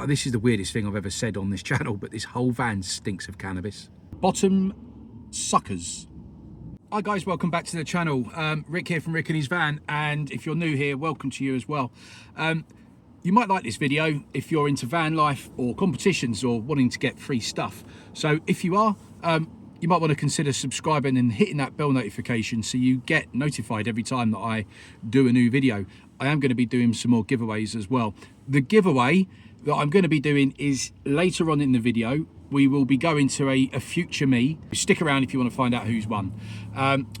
this is the weirdest thing I've ever said on this channel, but this whole van stinks of cannabis. Bottom suckers. Hi guys, welcome back to the channel. Rick here from Rick and his van, and if you're new here, welcome to you as well. You might like this video if you're into van life or competitions or wanting to get free stuff. So if you are, you might want to consider subscribing and hitting that bell notification so you get notified every time that I do a new video. I am going to be doing some more giveaways as well. The giveaway that I'm going to be doing is later on in the video. We will be going to a future me. Stick around if you want to find out who's won.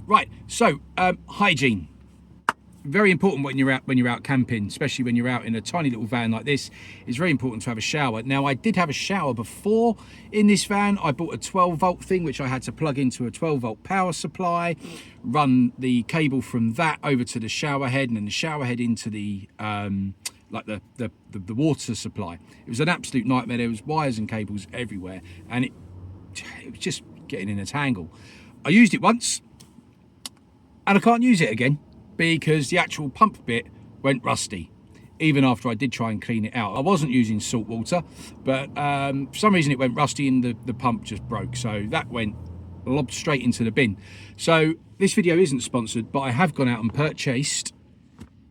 Right, so hygiene. Very important when you're out camping, especially when you're out in a tiny little van like this. It's very important to have a shower. Now, I did have a shower before in this van. I bought a 12-volt thing, which I had to plug into a 12-volt power supply, run the cable from that over to the shower head, and then the shower head into the like the water supply. It was an absolute nightmare. There was wires and cables everywhere, and it was just getting in a tangle. I used it once, and I can't use it again, because the actual pump bit went rusty, even after I did try and clean it out. I wasn't using salt water, but for some reason it went rusty and the pump just broke. So that went lobbed straight into the bin. So this video isn't sponsored, but I have gone out and purchased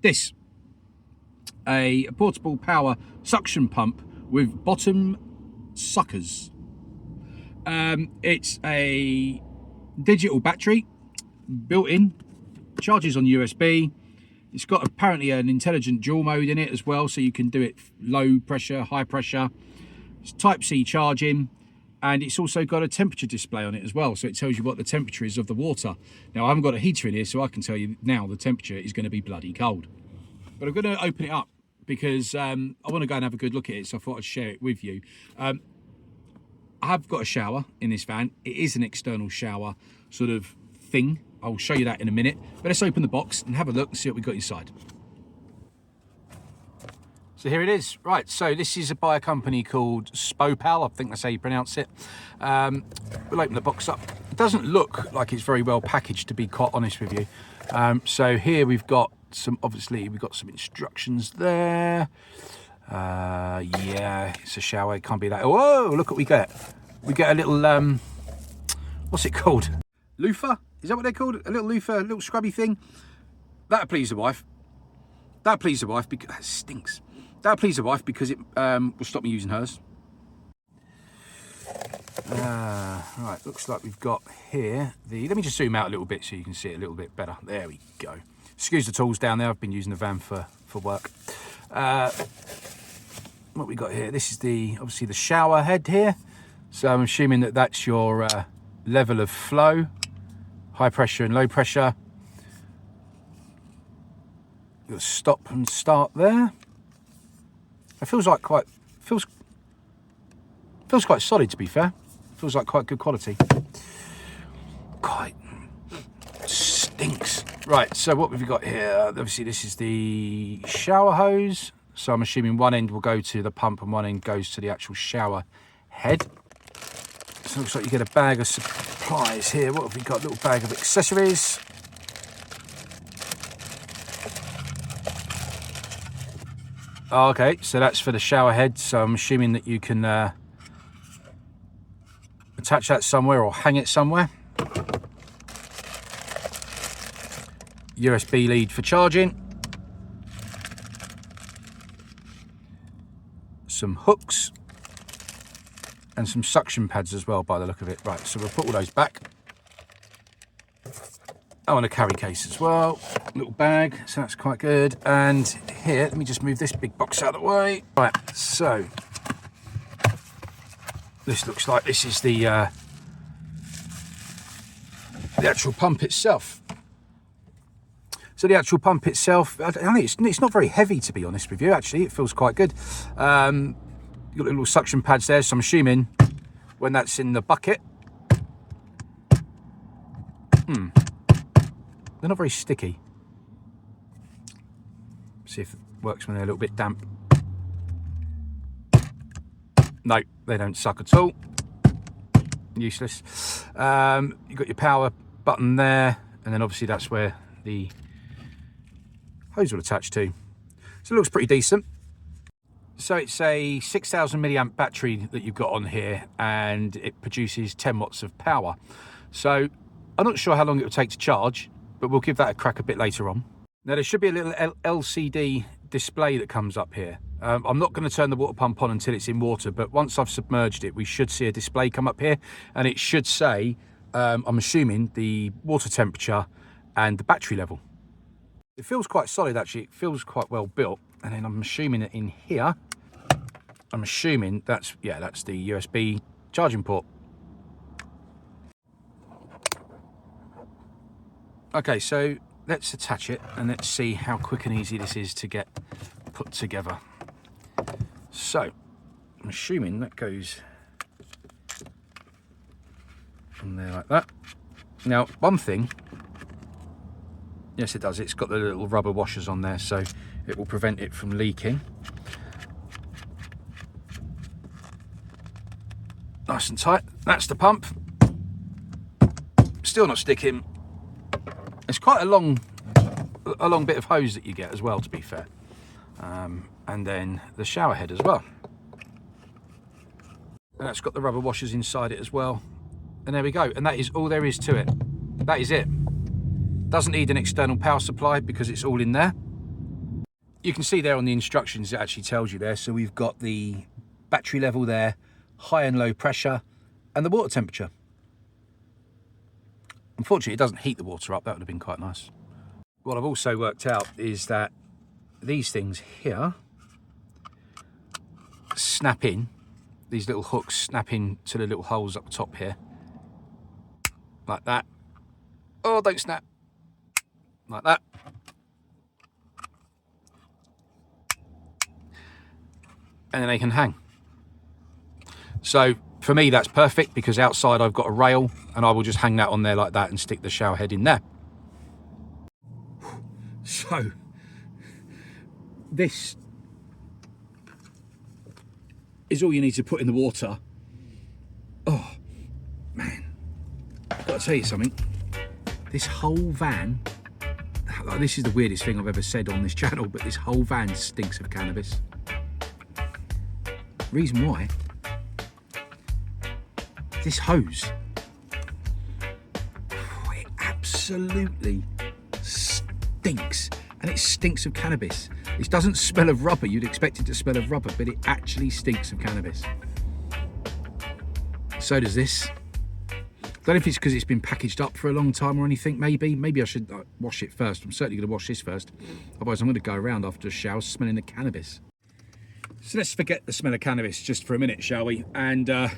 this, a portable power suction pump with bottom suckers. It's a digital battery built in, charges on USB. It's got apparently an intelligent dual mode in it as well, so you can do it low pressure, high pressure. It's Type-C charging, and it's also got a temperature display on it as well, so it tells you what the temperature is of the water. Now, I haven't got a heater in here, so I can tell you now the temperature is going to be bloody cold. But I'm going to open it up because I want to go and have a good look at it, so I thought I'd share it with you. I have got a shower in this van. It is an external shower sort of thing. I'll show you that in a minute, but let's open the box and have a look and see what we've got inside. So here it is. Right, so this is by a company called Spopal, I think that's how you pronounce it. We'll open the box up. It doesn't look like it's very well packaged, to be quite honest with you. So here we've got some, obviously we've got some instructions there. Yeah, it's a shower, it can't be that. Whoa, look what we get. We get a little, what's it called? Loofah? Is that what they're called? A little loofah, a little scrubby thing? That'll please the wife. That'll please the wife because, that stinks. That'll please the wife because it will stop me using hers. Right, looks like we've got here the, let me just zoom out a little bit so you can see it a little bit better. There we go. Excuse the tools down there, I've been using the van for work. What we got here, this is the, obviously the shower head here. So I'm assuming that that's your level of flow, high pressure and low pressure. You'll stop and start there. It feels like quite, feels quite solid, to be fair. Feels like quite good quality. Quite stinks. Right, so what have we got here? Obviously this is the shower hose. So I'm assuming one end will go to the pump and one end goes to the actual shower head. So it looks like you get a bag of supplies here. What have we got? A little bag of accessories. Okay, so that's for the shower head. So I'm assuming that you can attach that somewhere or hang it somewhere. USB lead for charging. Some hooks. And some suction pads as well, by the look of it. Right, so we'll put all those back. Oh, and a carry case as well. Little bag, so that's quite good. And here, let me just move this big box out of the way. Right, so this looks like this is the actual pump itself. So the actual pump itself, I think it's not very heavy, to be honest with you. Actually, it feels quite good. You've got little suction pads there, so I'm assuming when that's in the bucket, they're not very sticky. See if it works when they're a little bit damp. No, they don't suck at all. Useless. You've got your power button there, and then obviously that's where the hose will attach to. So it looks pretty decent. So it's a 6,000 milliamp battery that you've got on here, and it produces 10 watts of power. So I'm not sure how long it will take to charge, but we'll give that a crack a bit later on. Now there should be a little LCD display that comes up here. I'm not going to turn the water pump on until it's in water, but once I've submerged it, we should see a display come up here, and it should say, I'm assuming, the water temperature and the battery level. It feels quite solid actually, it feels quite well built. And then I'm assuming that in here, I'm assuming that's the USB charging port. Okay, so let's attach it and let's see how quick and easy this is to get put together. So I'm assuming that goes from there like that. Now, one thing, yes it does, it's got the little rubber washers on there, so it will prevent it from leaking. Nice and tight. That's the pump. Still not sticking. It's quite a long bit of hose that you get as well, to be fair. And then the shower head as well. And that's got the rubber washers inside it as well. And there we go. And that is all there is to it. That is it. Doesn't need an external power supply because it's all in there. You can see there on the instructions, it actually tells you there. So we've got the battery level there, high and low pressure, and the water temperature. Unfortunately, it doesn't heat the water up. That would have been quite nice. What I've also worked out is that these things here snap in. These little hooks snap in to the little holes up the top here. Like that. Oh, don't snap. Like that. And then they can hang. So for me, that's perfect because outside I've got a rail and I will just hang that on there like that and stick the shower head in there. So this is all you need to put in the water. Oh man, I've got to tell you something. This whole van, like, this is the weirdest thing I've ever said on this channel, but this whole van stinks of cannabis. Reason why, this hose, it absolutely stinks, and it stinks of cannabis. It doesn't smell of rubber. You'd expect it to smell of rubber, but it actually stinks of cannabis. So does this. I don't know if it's because it's been packaged up for a long time or anything. Maybe I should wash it first. I'm certainly going to wash this first. Otherwise I'm going to go around after a shower smelling the cannabis. So let's forget the smell of cannabis just for a minute, shall we? And have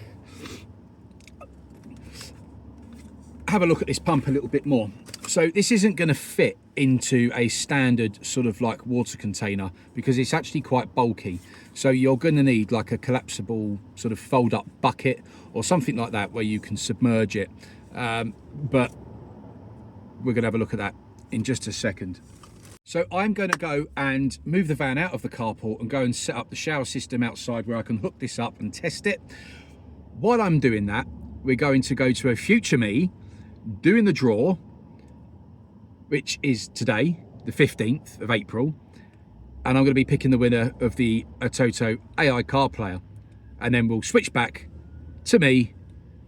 a look at this pump a little bit more. So this isn't going to fit into a standard sort of like water container because it's actually quite bulky. So you're going to need like a collapsible sort of fold up bucket or something like that where you can submerge it. But we're going to have a look at that in just a second. So I'm going to go and move the van out of the carport and go and set up the shower system outside where I can hook this up and test it. While I'm doing that, we're going to go to a future me doing the draw, which is today, the 15th of April. And I'm going to be picking the winner of the ATOTO AI car player. And then we'll switch back to me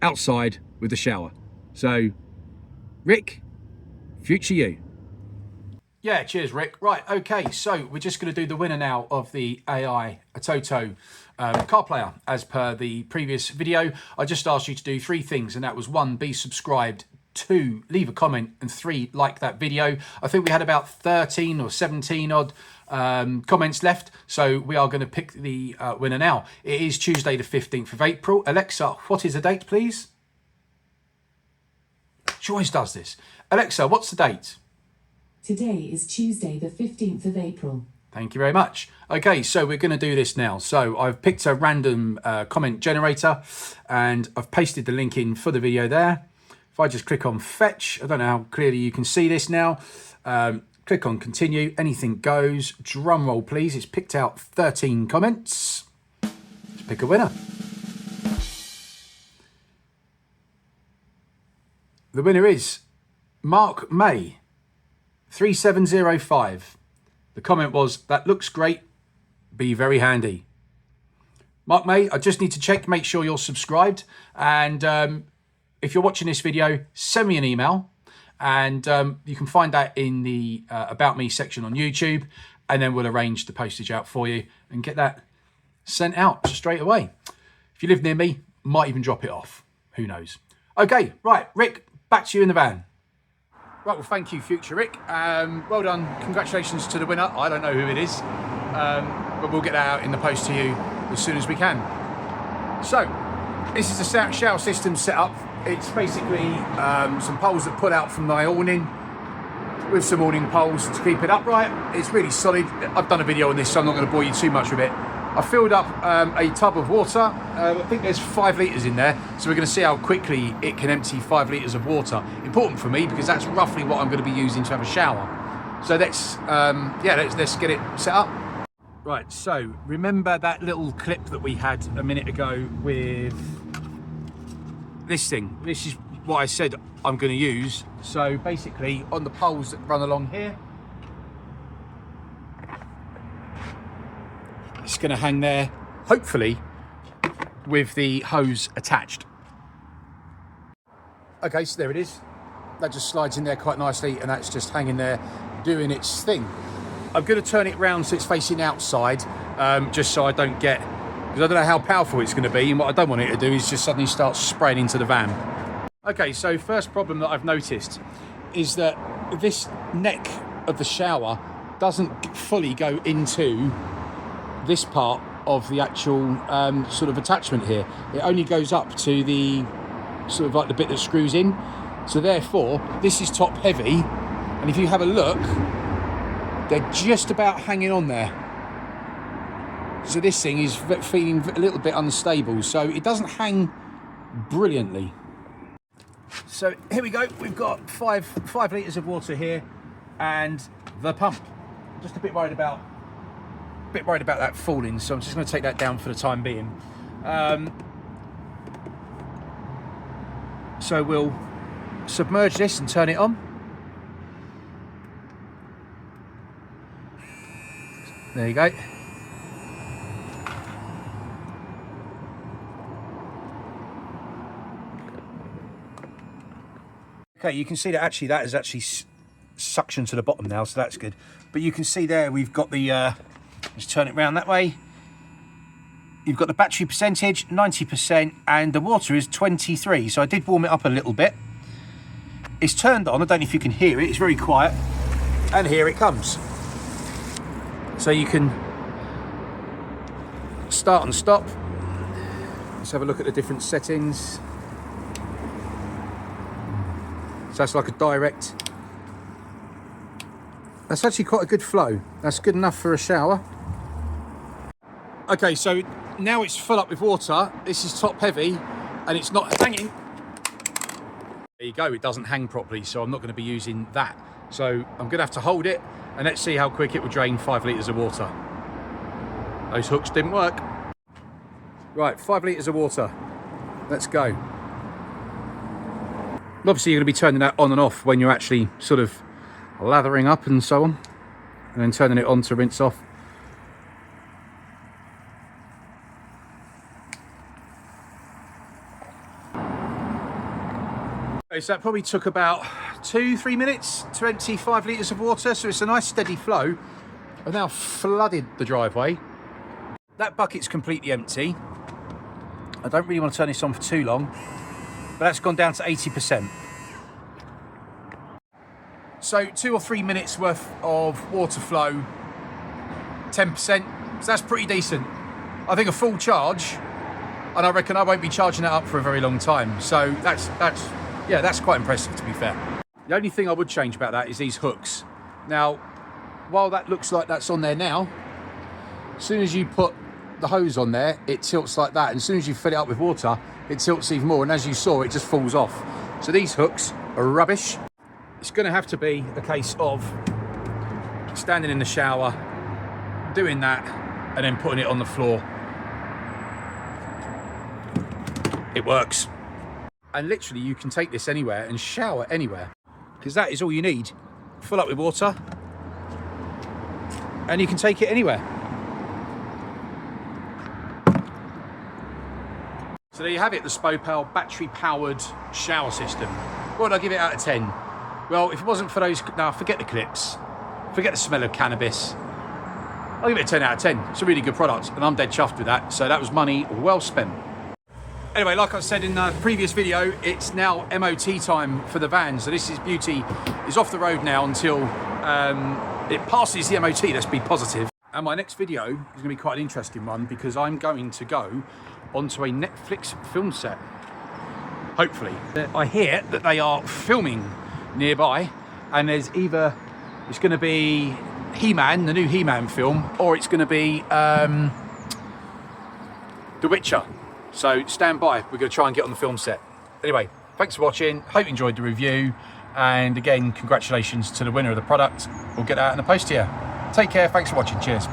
outside with the shower. So, Rick, future you. Yeah, cheers, Rick. Right, okay, so we're just going to do the winner now of the AI ATOTO car player. As per the previous video, I just asked you to do 3 things, and that was 1, be subscribed, 2, leave a comment, and 3, like that video. I think we had about 13 or 17 odd comments left, so we are going to pick the winner now. It is Tuesday the 15th of April. Alexa, what is the date, please? She always does this. Alexa, what's the date? Today is Tuesday the 15th of April. Thank you very much. Okay, so we're going to do this now. So I've picked a random comment generator and I've pasted the link in for the video there. If I just click on fetch, I don't know how clearly you can see this now. Click on continue, anything goes. Drum roll, please. It's picked out 13 comments. Let's pick a winner. The winner is Mark May, 3705. The comment was, that looks great, be very handy. Mark May, I just need to check, make sure you're subscribed. And if you're watching this video, send me an email. And you can find that in the About Me section on YouTube. And then we'll arrange the postage out for you and get that sent out straight away. If you live near me, might even drop it off. Who knows? Okay, right, Rick, back to you in the van. Right, well, thank you, future Rick. Well done. Congratulations to the winner. I don't know who it is, but we'll get that out in the post to you as soon as we can. So, this is the shower system set up. It's basically some poles that pull out from my awning with some awning poles to keep it upright. It's really solid. I've done a video on this, so I'm not going to bore you too much with it. I filled up a tub of water. I think there's 5 litres in there, so we're going to see how quickly it can empty 5 litres of water. Important for me because that's roughly what I'm going to be using to have a shower. So let's get it set up. Right, so remember that little clip that we had a minute ago with this thing? This is what I said I'm going to use. So basically on the poles that run along here, it's going to hang there, hopefully, with the hose attached. Okay, so there it is. That just slides in there quite nicely, and that's just hanging there doing its thing. I'm going to turn it round so it's facing outside, just so I don't get, because I don't know how powerful it's going to be, and what I don't want it to do is just suddenly start spraying into the van. Okay, so first problem that I've noticed is that this neck of the shower doesn't fully go into this part of the actual sort of attachment here. It only goes up to the sort of like the bit that screws in. So therefore, this is top heavy, and if you have a look, they're just about hanging on there. So this thing is feeling a little bit unstable, so it doesn't hang brilliantly. So here we go. We've got five litres of water here, and the pump. Just a bit worried about that falling, so I'm just going to take that down for the time being. So we'll submerge this and turn it on. There you go. Okay, you can see that that is actually suction to the bottom now, so that's good. But you can see there we've got the, let's turn it round that way. You've got the battery percentage, 90%, and the water is 23. So I did warm it up a little bit. It's turned on, I don't know if you can hear it, it's very quiet. And here it comes. So you can start and stop. Let's have a look at the different settings. So that's like a direct. That's actually quite a good flow. That's good enough for a shower. Okay, so now it's full up with water. This is top heavy and it's not hanging. There you go, it doesn't hang properly, so I'm not going to be using that. So I'm going to have to hold it, and let's see how quick it will drain 5 litres of water. Those hooks didn't work. Right, 5 litres of water. Let's go. Obviously, you're going to be turning that on and off when you're actually sort of lathering up and so on, and then turning it on to rinse off. Okay, so that probably took about 2-3 minutes, 25 litres of water, so it's a nice steady flow. I've now flooded the driveway. That bucket's completely empty. I don't really want to turn this on for too long, but that's gone down to 80%. So 2 or 3 minutes worth of water flow, 10%, so that's pretty decent. I think a full charge, and I reckon I won't be charging that up for a very long time. So that's quite impressive, to be fair. The only thing I would change about that is these hooks. Now, while that looks like that's on there now, as soon as you put the hose on there, it tilts like that. And as soon as you fill it up with water, it tilts even more. And as you saw, it just falls off. So these hooks are rubbish. It's going to have to be a case of standing in the shower, doing that, and then putting it on the floor. It works. And literally you can take this anywhere and shower anywhere, because that is all you need. Fill up with water and you can take it anywhere. So there you have it, the Spopal battery-powered shower system. What would I give it out of 10? Well, if it wasn't for those, no, forget the clips, forget the smell of cannabis. I'll give it a 10 out of 10. It's a really good product, and I'm dead chuffed with that. So that was money well spent. Anyway, like I said in the previous video, it's now MOT time for the van. So this is beauty is off the road now until it passes the MOT. Let's be positive. And my next video is going to be quite an interesting one because I'm going to go onto a Netflix film set. Hopefully. I hear that they are filming nearby, and there's either it's going to be He-Man, the new He-Man film, or it's going to be The Witcher. So stand by, we're going to try and get on the film set. Anyway, thanks for watching, hope you enjoyed the review, and again, congratulations to the winner of the product. We'll get that out in the post here. Take care, thanks for watching, cheers.